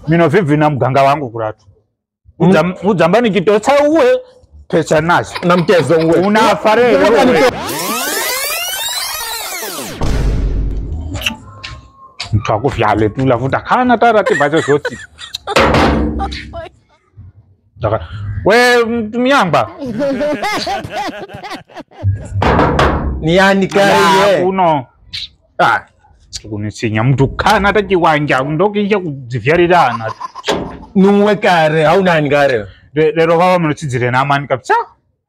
Mino vivi na mganga wangu kuratu. Ujamba nikitotsa uwe pesa nazo. Na mtezo uwe. Unafare. Mtu akufyale tu lafuta kana taratibu bacho zote. We mtumiamba. Ni yani kare uno. Kunisinya mtu kana hata kiwanja ndokija kudzivyalirana. Numwe kare au nani kare? Lero baba mnotizire na amani kabisa.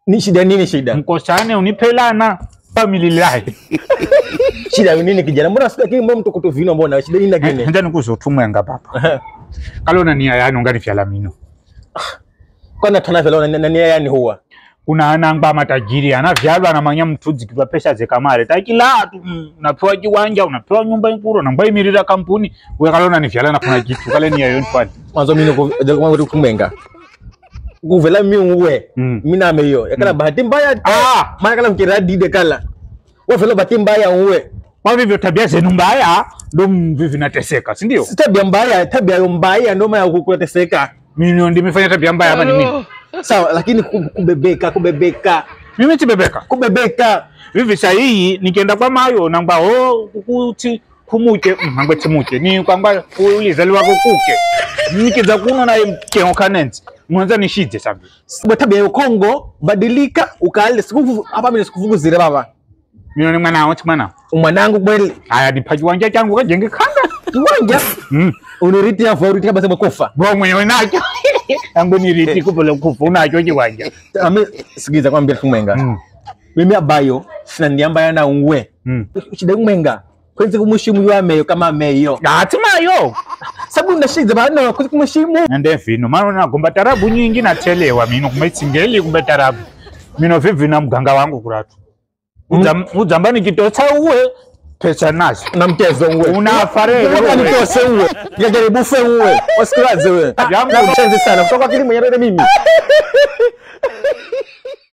Ni shida nini shida? Mkosane unipelana family life. Shida nini kijana? Mbona sitaki mtu kutovina mbona? Shida nini gani? Ndio nikuzotumwe ngapapa. Kalona nia yani ungani fyala mino. Kwana tunavela na nia yani huwa. Kuna anangba matajiri anavyalwa na manya mtudzi kipa pesa zekamare takila unapewa kiwanja unapewa nyumba nkuru na mbai mirira kampuni we kalona ni vyala na kuna kitu kale ni yayo nfani mwanzo mimi ngo kumenga kuvela miwe mina meyo yakala bahati mbaya maana kala mkira dide kala wafela bahati mbaya uwe kwa hivyo tabia zenu mbaya ndo mvivi nateseka si ndio tabia mbaya ndo maana kukuteseka mimi ndimefanya tabia mbaya hapa ni mimi sawa lakini kubebeka mimi kubebeka hivi sahihi nikienda kwa mayo namba kuti kumuke ngwe timuke ni kwamba ulizaliwa kukuke nikiza kuno na keo kanenti mwanza nishije sabi tabia ya Kongo badilika ukale sikufu hapa mimi sikufukuzire baba mimi ni mwanangu kweli haya nipaji wanja changu kajenge kanga kiwanja uniriti ya favorite kama sema kufa bro mwenyewe nacho yangu niriti kupole kufa unacho kiwanja ame sikiza kwambia kumenga mimi abayo sina niamba yana unwe shida kumenga kwenye kumushimu ywa meyo kama meyo atimayo sababu ndashiza bana kumushimu nende vino maana nagomba tarabu nyingi natelewa mino kumaitsingeli kumbe tarabu mino vivi na mganga wangu kuratu ujamba nikitotsa uwe pesa nazo na mtezo uwe unafare nitose uwe ngajaribu fe uwe wasikulaze uwe yangu mchenzi sana kutoka kilimu nyerere mimi